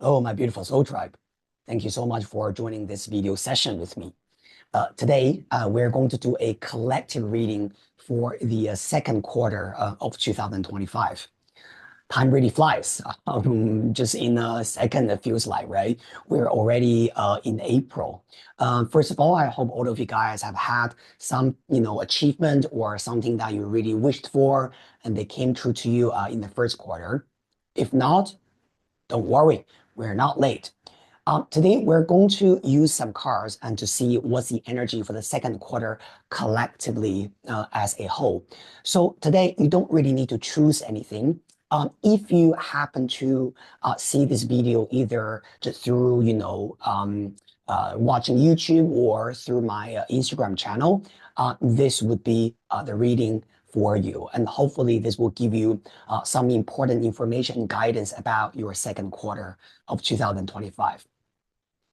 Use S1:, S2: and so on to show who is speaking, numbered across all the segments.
S1: Oh, my beautiful soul tribe. Thank you so much for joining this video session with me. Today, we're going to do a collective reading for the second quarter of 2025. Time really flies. Just in a second, it feels like, right? We're already in April. First of all, I hope all of you guys have had some, achievement or something that you really wished for, and they came true to you in the first quarter. If not, don't worry, we're not late. Today, we're going to use some cards and to see what's the energy for the second quarter collectively as a whole. So today, you don't really need to choose anything. If you happen to see this video either just through, watching YouTube or through my Instagram channel, this would be the reading for you. And hopefully this will give you some important information and guidance about your second quarter of 2025.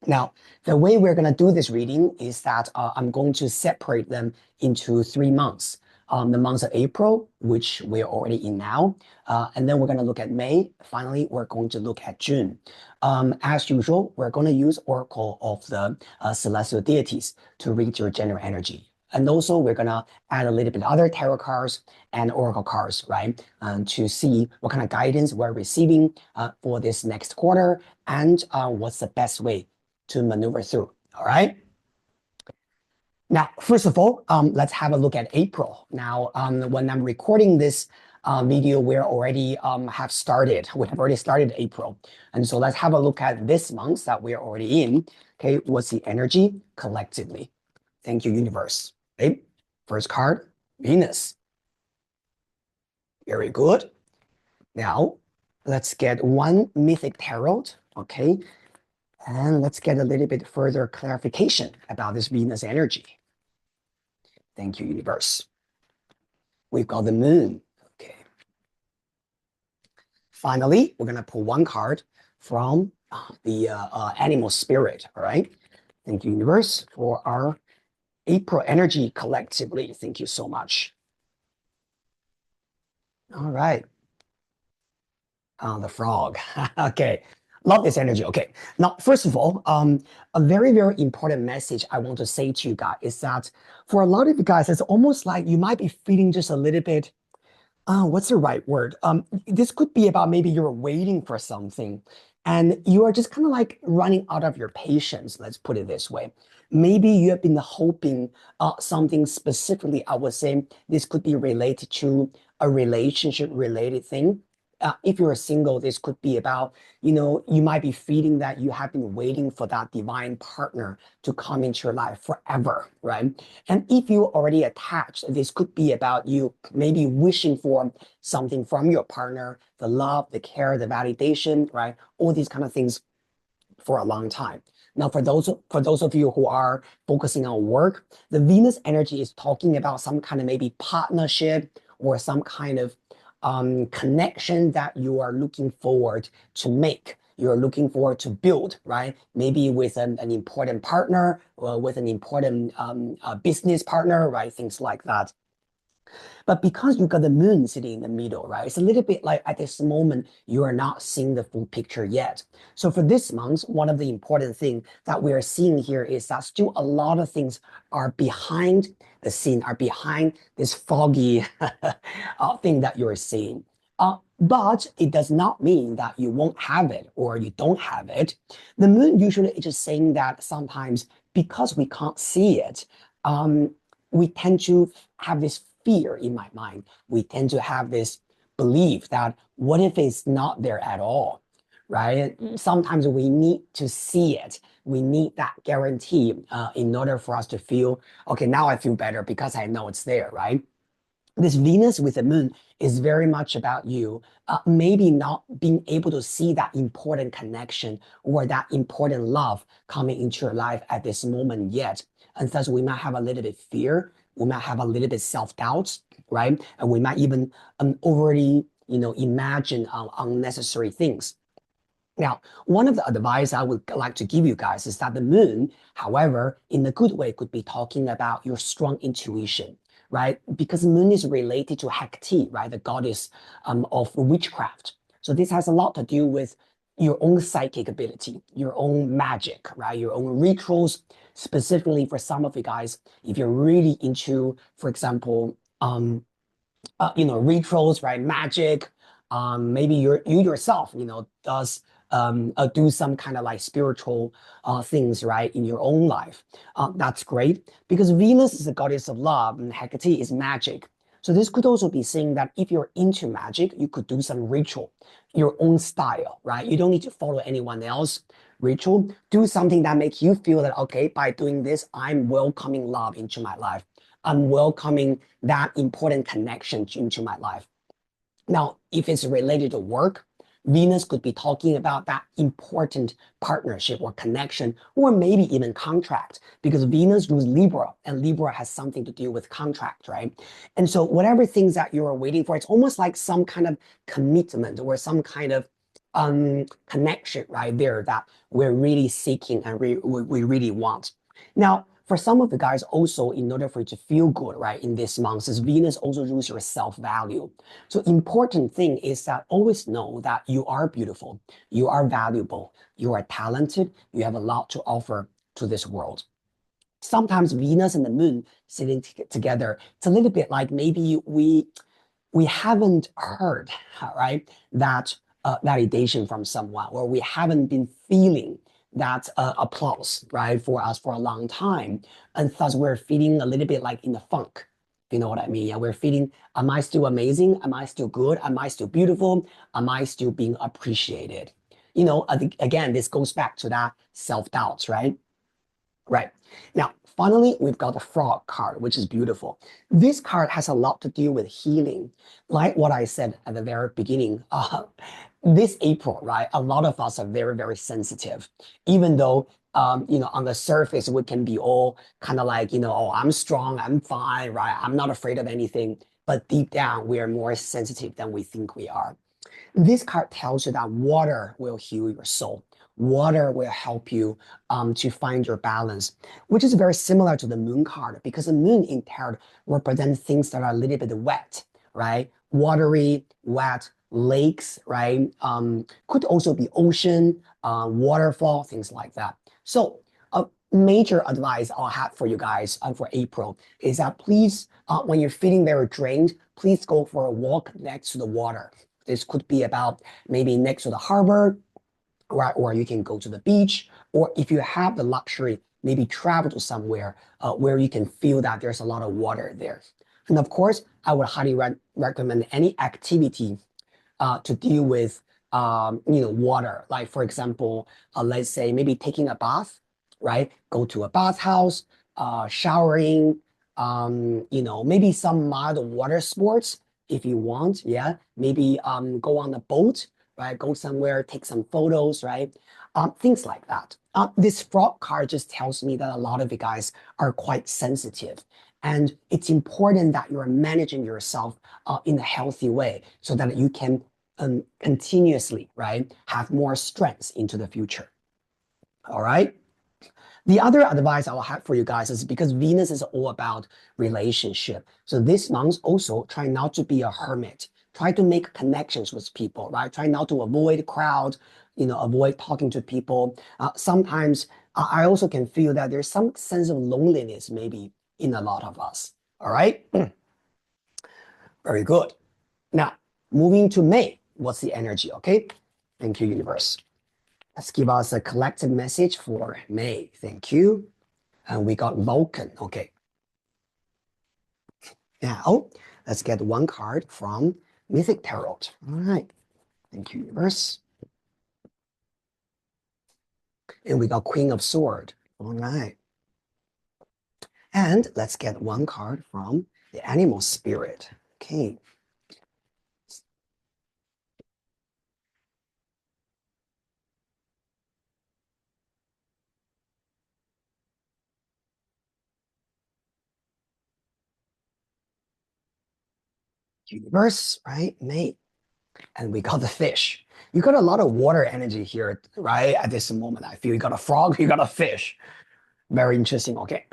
S1: Now, the way we're going to do this reading is that I'm going to separate them into 3 months. The month of April, which we're already in now, and then we're going to look at May. Finally, we're going to look at June. As usual, we're going to use Oracle of the Celestial Deities to read your general energy. And also, we're going to add a little bit of other tarot cards and oracle cards, right? To see what kind of guidance we're receiving for this next quarter and what's the best way to maneuver through, all right? Now, first of all, let's have a look at April. Now, when I'm recording this video, we're already have started. We have already started April. And so let's have a look at this month that we're already in. Okay, what's the energy collectively? Thank you, universe. Okay, first card, Venus. Very good. Now, let's get one mythic tarot, okay? And let's get a little bit further clarification about this Venus energy. Thank you, universe. We've got the moon, okay. Finally, we're gonna pull one card from the animal spirit, all right? Thank you, universe, for our April energy collectively. Thank you so much. All right. The frog. Okay. Love this energy. Okay. Now, first of all, a very, very important message I want to say to you guys is that for a lot of you guys, it's almost like you might be feeling just a little bit, what's the right word? This could be about maybe you're waiting for something and you are just kind of like running out of your patience. Let's put it this way. Maybe you have been hoping something specifically. I would say this could be related to a relationship related thing. If you're single, this could be about, you might be feeling that you have been waiting for that divine partner to come into your life forever, right? And if you already attached, this could be about you maybe wishing for something from your partner, the love, the care, the validation, right? All these kind of things for a long time. Now, for those of you who are focusing on work, the Venus energy is talking about some kind of maybe partnership or some kind of connection that you are looking forward to make. You're looking forward to build, right? Maybe with an important partner or with an important business partner, right? Things like that. But because you got the moon sitting in the middle, right? It's a little bit like at this moment, you are not seeing the full picture yet. So for this month, one of the important things that we are seeing here is that still a lot of things are behind the scene, are behind this foggy thing that you're seeing. But it does not mean that you won't have it or you don't have it. The moon usually is just saying that sometimes because we can't see it, we tend to have this fear in my mind. We tend to have this belief that what if it's not there at all, right? Sometimes we need to see it. We need that guarantee in order for us to feel, okay, now I feel better because I know it's there, right? This Venus with the moon is very much about you maybe not being able to see that important connection or that important love coming into your life at this moment yet. And thus we might have a little bit fear. We might have a little bit self-doubt, right? And we might even overly, imagine unnecessary things. Now, one of the advice I would like to give you guys is that the moon, however, in a good way, could be talking about your strong intuition, right? Because moon is related to Hecate, right? The goddess of witchcraft. So this has a lot to do with your own psychic ability, your own magic, right? Your own rituals, specifically for some of you guys, if you're really into, for example, rituals, right? Magic. Maybe you yourself, does do some kind of like spiritual things, right, in your own life. That's great because Venus is the goddess of love and Hecate is magic. So this could also be saying that if you're into magic, you could do some ritual, your own style, right? You don't need to follow anyone else ritual. Do something that makes you feel that, okay, by doing this, I'm welcoming love into my life. I'm welcoming that important connection into my life. Now, if it's related to work, Venus could be talking about that important partnership or connection, or maybe even contract, because Venus rules Libra, and Libra has something to do with contract, right? And so, whatever things that you're waiting for, it's almost like some kind of commitment or some kind of connection right there that we're really seeking and we really want. Now, for some of the guys also, in order for you to feel good, right, in this month, is Venus also rules your self-value. So important thing is that always know that you are beautiful, you are valuable, you are talented, you have a lot to offer to this world. Sometimes Venus and the moon sitting together, it's a little bit like maybe we haven't heard, right, that validation from someone, or we haven't been feeling that applause, right, for us for a long time. And thus we're feeling a little bit like in the funk. You know what I mean? Yeah, we're feeling, am I still amazing? Am I still good? Am I still beautiful? Am I still being appreciated? I think, again, this goes back to that self-doubts, right? Right. Now, finally, we've got the frog card, which is beautiful. This card has a lot to do with healing. Like what I said at the very beginning, this April, right? A lot of us are very, very sensitive, even though, on the surface, we can be all kind of like, oh, I'm strong, I'm fine, right? I'm not afraid of anything. But deep down, we are more sensitive than we think we are. This card tells you that water will heal your soul. Water will help you to find your balance, which is very similar to the moon card because the moon in tarot represents things that are a little bit wet, right? Watery, wet, lakes, right? Could also be ocean, waterfall, things like that. So a major advice I'll have for you guys for April is that please, when you're feeling very drained, please go for a walk next to the water. This could be about maybe next to the harbor, right? Or you can go to the beach, or if you have the luxury, maybe travel to somewhere where you can feel that there's a lot of water there. And of course, I would highly recommend any activity to deal with water. Like for example, let's say maybe taking a bath, right? Go to a bathhouse, showering, maybe some mild water sports if you want. Yeah, maybe go on a boat, right? Go somewhere, take some photos, right? Things like that. This frog card just tells me that a lot of you guys are quite sensitive. And it's important that you're managing yourself in a healthy way so that you can continuously, right, have more strengths into the future. All right. The other advice I'll have for you guys is because Venus is all about relationship. So this month also try not to be a hermit. Try to make connections with people, right? Try not to avoid crowd, avoid talking to people. Sometimes I also can feel that there's some sense of loneliness maybe in a lot of us. All right. Very good. Now, moving to May, what's the energy? Okay. Thank you, universe. Let's give us a collective message for May. Thank you. And we got Vulcan. Okay. Now, let's get one card from Mythic Tarot. All right. Thank you, universe. And we got Queen of Sword. All right. And let's get one card from the Animal Spirit. Okay. Universe, right? May. And we got the fish. You got a lot of water energy here, right? At this moment, I feel you got a frog, you got a fish. Very interesting. Okay.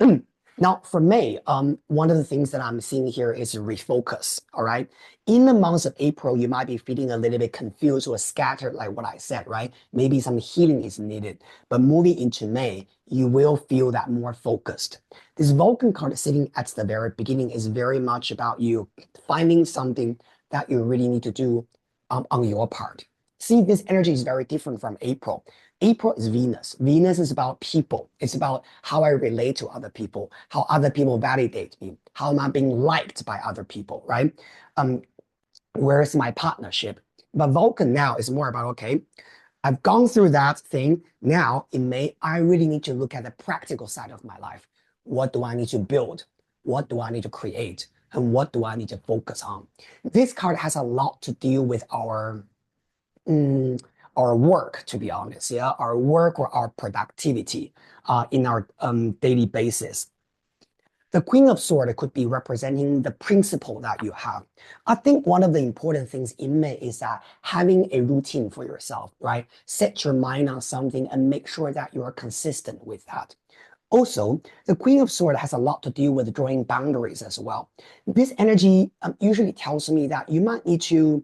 S1: Now, for May, one of the things that I'm seeing here is refocus. All right. In the month of April, you might be feeling a little bit confused or scattered, like what I said, right? Maybe some healing is needed. But moving into May, you will feel that more focused. This Vulcan card sitting at the very beginning is very much about you finding something that you really need to do on your part. See, this energy is very different from April. April is Venus. Venus is about people. It's about how I relate to other people, how other people validate me, how am I being liked by other people, right? Um, where's my partnership? But Vulcan now is more about, okay, I've gone through that thing. Now in May, I really need to look at the practical side of my life. What do I need to build? What do I need to create? And what do I need to focus on? This card has a lot to deal with mm, our work, to be honest, yeah, our work or our productivity in our daily basis. The Queen of Swords could be representing the principle that you have. I think one of the important things in May is that having a routine for yourself, right? Set your mind on something and make sure that you are consistent with that. Also, the Queen of Swords has a lot to do with drawing boundaries as well. This energy usually tells me that you might need to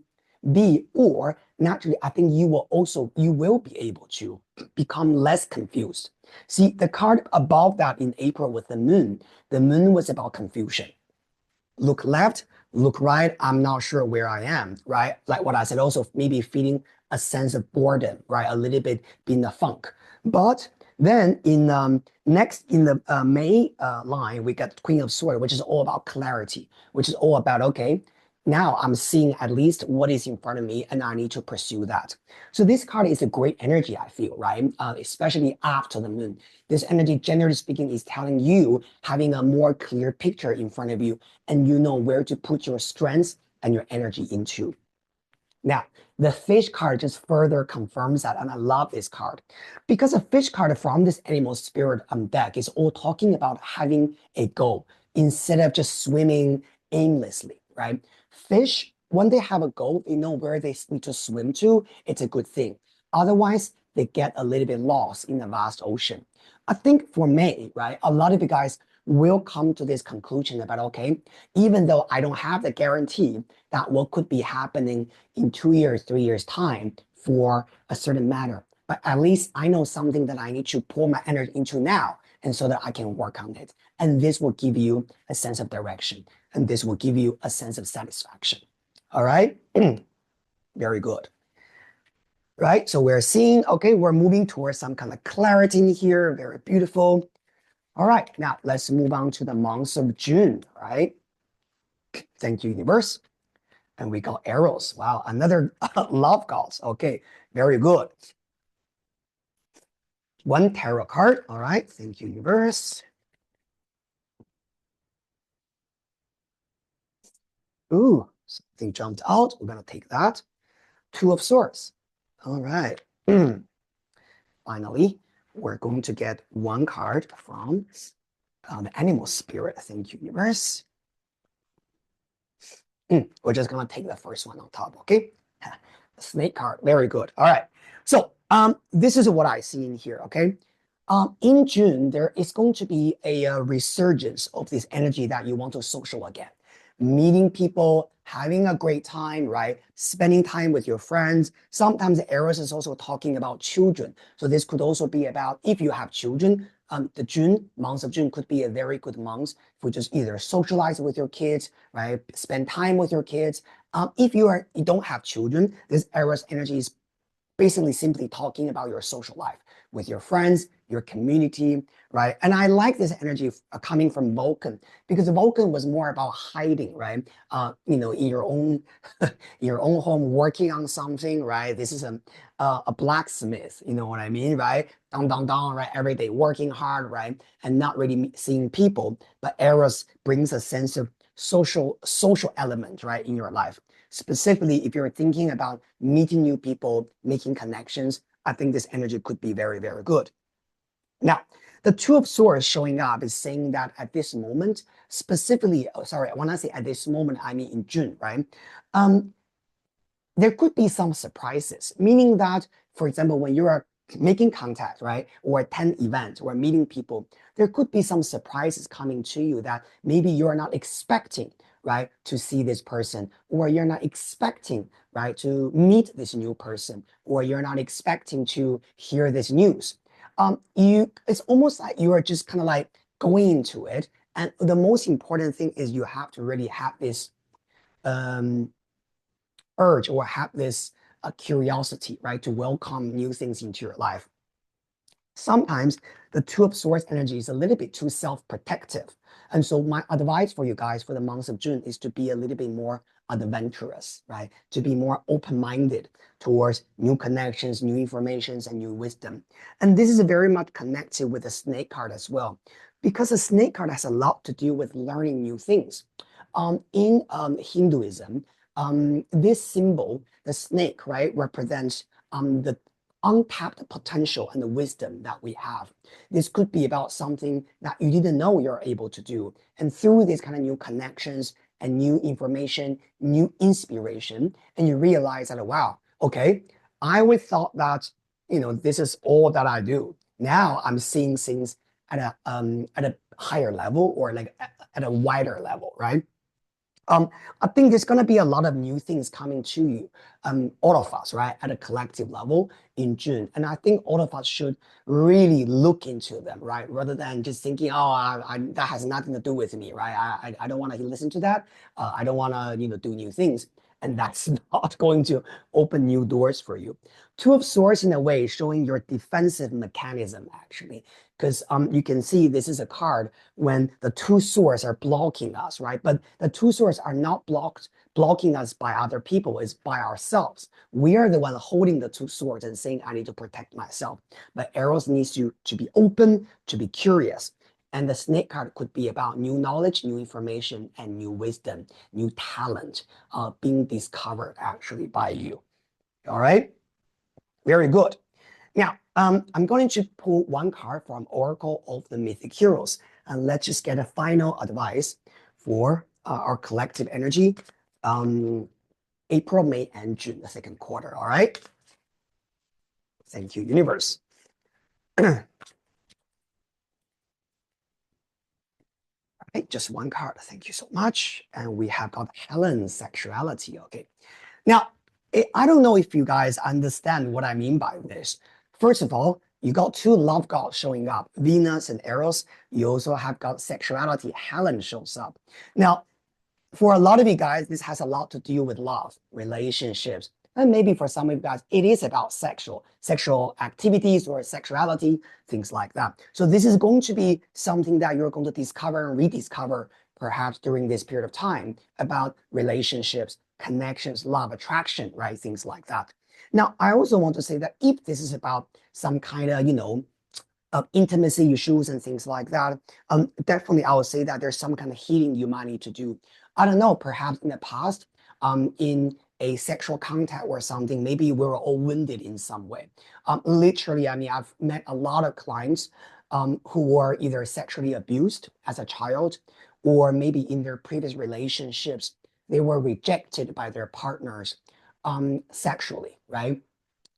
S1: be, or naturally, I think you will be able to become less confused. See, the card above that in April with the moon was about confusion. Look left, look right, I'm not sure where I am, right? Like what I said, also maybe feeling a sense of boredom, right? A little bit in the funk. But then next in the May line, we got Queen of Swords, which is all about clarity, which is all about, okay, now I'm seeing at least what is in front of me and I need to pursue that. So this card is a great energy, I feel, right? Especially after the moon. This energy, generally speaking, is telling you having a more clear picture in front of you and you know where to put your strengths and your energy into. Now, the fish card just further confirms that, and I love this card because a fish card from this animal spirit deck is all talking about having a goal instead of just swimming aimlessly, right? Fish, when they have a goal, they know where they need to swim to. It's a good thing. Otherwise, they get a little bit lost in the vast ocean. I think for me, right, a lot of you guys will come to this conclusion about, okay, even though I don't have the guarantee that what could be happening in 2 years, 3 years time for a certain matter. But at least I know something that I need to pour my energy into now and so that I can work on it. And this will give you a sense of direction. And this will give you a sense of satisfaction. All right. Very good. Right. So we're seeing, okay, we're moving towards some kind of clarity in here. Very beautiful. All right. Now let's move on to the month of June. Right. Thank you, universe. And we got arrows. Wow, another love gods. Okay, very good. One tarot card. All right, thank you, universe. Ooh, something jumped out. We're gonna take that. Two of Swords. All right. Finally, we're going to get one card from the animal spirit. Thank you, universe. We're just gonna take the first one on top, okay? The snake card, very good. All right. So this is what I see in here, okay? In June, there is going to be a resurgence of this energy that you want to social again. Meeting people, having a great time, right? Spending time with your friends. Sometimes Eros is also talking about children. So this could also be about if you have children, the month of June could be a very good month for just either socialize with your kids, right? Spend time with your kids. If you don't have children, this Eros energy is basically simply talking about your social life with your friends, your community, right? And I like this energy coming from Vulcan because Vulcan was more about hiding, right? In your own your own home, working on something, right? This is a blacksmith, you know what I mean, right? Down, down, down, right? Every day working hard, right? And not really seeing people. But Eros brings a sense of social element, right, in your life. Specifically, if you're thinking about meeting new people, making connections, I think this energy could be very, very good. Now, the Two of Swords showing up is saying that at this moment, specifically, sorry, when I say at this moment, I mean in June, right? There could be some surprises, meaning that, for example, when you are making contact, right? Or attend events or meeting people, there could be some surprises coming to you that maybe you're not expecting, right? To see this person, or you're not expecting, right? To meet this new person, or you're not expecting to hear this news. It's almost like you are just kind of like going into it. And the most important thing is you have to really have this um, urge or have this curiosity, right? To welcome new things into your life. Sometimes the two of swords energy is a little bit too self-protective. And so my advice for you guys for the month of June is to be a little bit more adventurous, right? To be more open-minded towards new connections, new informations, and new wisdom. And this is very much connected with the snake card as well, because the snake card has a lot to do with learning new things. In Hinduism, this symbol, the snake, right, represents the untapped potential and the wisdom that we have. This could be about something that you didn't know you're able to do. And through these kind of new connections and new information, new inspiration, and you realize that, wow, okay, I always thought that, this is all that I do. Now I'm seeing things at a higher level or like at a wider level, right? I think there's going to be a lot of new things coming to you, all of us, right, at a collective level in June. And I think all of us should really look into them, right, rather than just thinking, oh, that has nothing to do with me, right? I don't want to listen to that. I don't want to, do new things. And that's not going to open new doors for you. Two of Swords, in a way, showing your defensive mechanism, actually, because you can see this is a card when the two swords are blocking us, right? But the two swords are not blocking us by other people, it's by ourselves. We are the one holding the two swords and saying, I need to protect myself. But Eros needs you to be open, to be curious. And the snake card could be about new knowledge, new information, and new wisdom, new talent being discovered actually by you. All right? Very good. Now, I'm going to pull one card from Oracle of the Mythic Heroes, and let's just get a final advice for our collective energy, April, May, and June, the second quarter. All right. Thank you, universe. All right, just one card. Thank you so much. And we have got Helen's sexuality. Okay. Now, I don't know if you guys understand what I mean by this. First of all, you got two love gods showing up, Venus and Eros. You also have got sexuality, Helen shows up. Now, for a lot of you guys, this has a lot to do with love, relationships. And maybe for some of you guys, it is about sexual activities or sexuality, things like that. So this is going to be something that you're going to discover and rediscover perhaps during this period of time about relationships, connections, love, attraction, right? Things like that. Now, I also want to say that if this is about some kind of, intimacy issues and things like that, definitely I would say that there's some kind of healing you might need to do. I don't know, perhaps in the past, in a sexual contact or something, maybe we were all wounded in some way. Literally, I mean, I've met a lot of clients who were either sexually abused as a child, or maybe in their previous relationships, they were rejected by their partners sexually, right?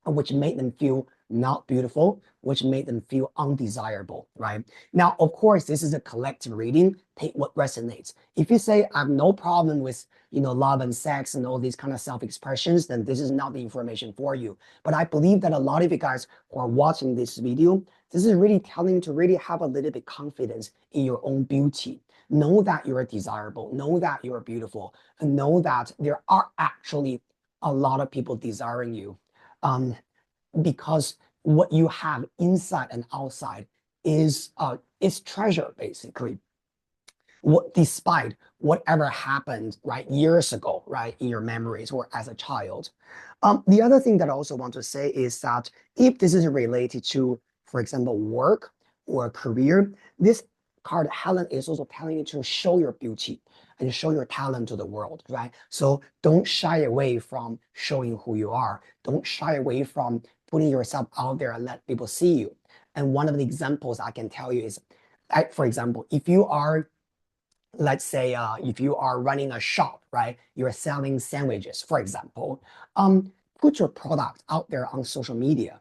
S1: Which made them feel not beautiful, which made them feel undesirable, right? Now, of course, this is a collective reading. Take what resonates. If you say, I have no problem with, love and sex and all these kind of self-expressions, then this is not the information for you. But I believe that a lot of you guys who are watching this video, this is really telling you to really have a little bit confidence in your own beauty. Know that you're desirable, know that you're beautiful, and know that there are actually a lot of people desiring you. Um, because what you have inside and outside is treasure, basically. Despite whatever happened, right, years ago, right, in your memories or as a child. The other thing that I also want to say is that if this is related to, for example, work or career, this card, Helen, is also telling you to show your beauty and show your talent to the world, right? So don't shy away from showing who you are. Don't shy away from putting yourself out there and let people see you. And one of the examples I can tell you is, for example, if you are, let's say, if you are running a shop, right? You're selling sandwiches, for example. put your product out there on social media.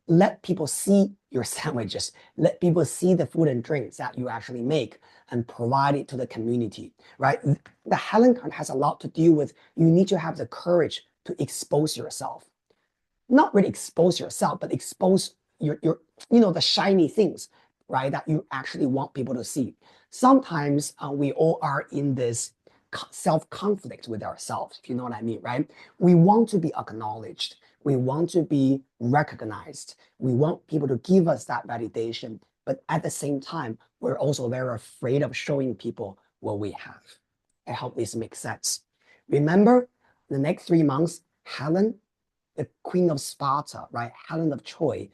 S1: Let people see your sandwiches. Let people see the food and drinks that you actually make and provide it to the community, right? The Helen card has a lot to do with you need to have the courage to expose yourself. Not really expose yourself, but expose your the shiny things, right? That you actually want people to see. Sometimes we all are in this self-conflict with ourselves, if you know what I mean, right? We want to be acknowledged. We want to be recognized. We want people to give us that validation. But at the same time, we're also very afraid of showing people what we have. I hope this makes sense. Remember, the next 3 months, Helen, the Queen of Sparta, right? Helen of Troy,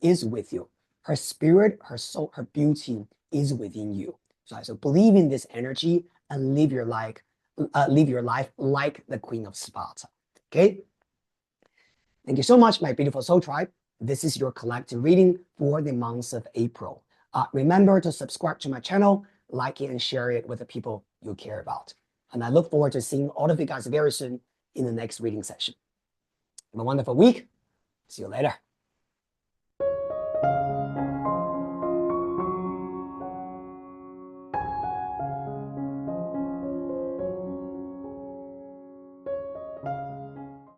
S1: is with you. Her spirit, her soul, her beauty is within you. So believe in this energy and live your life like the Queen of Sparta. Okay. Thank you so much, my beautiful soul tribe. This is your collective reading for the month of April. Remember to subscribe to my channel, like it, and share it with the people you care about. And I look forward to seeing all of you guys very soon in the next reading session. Have a wonderful week. See you later.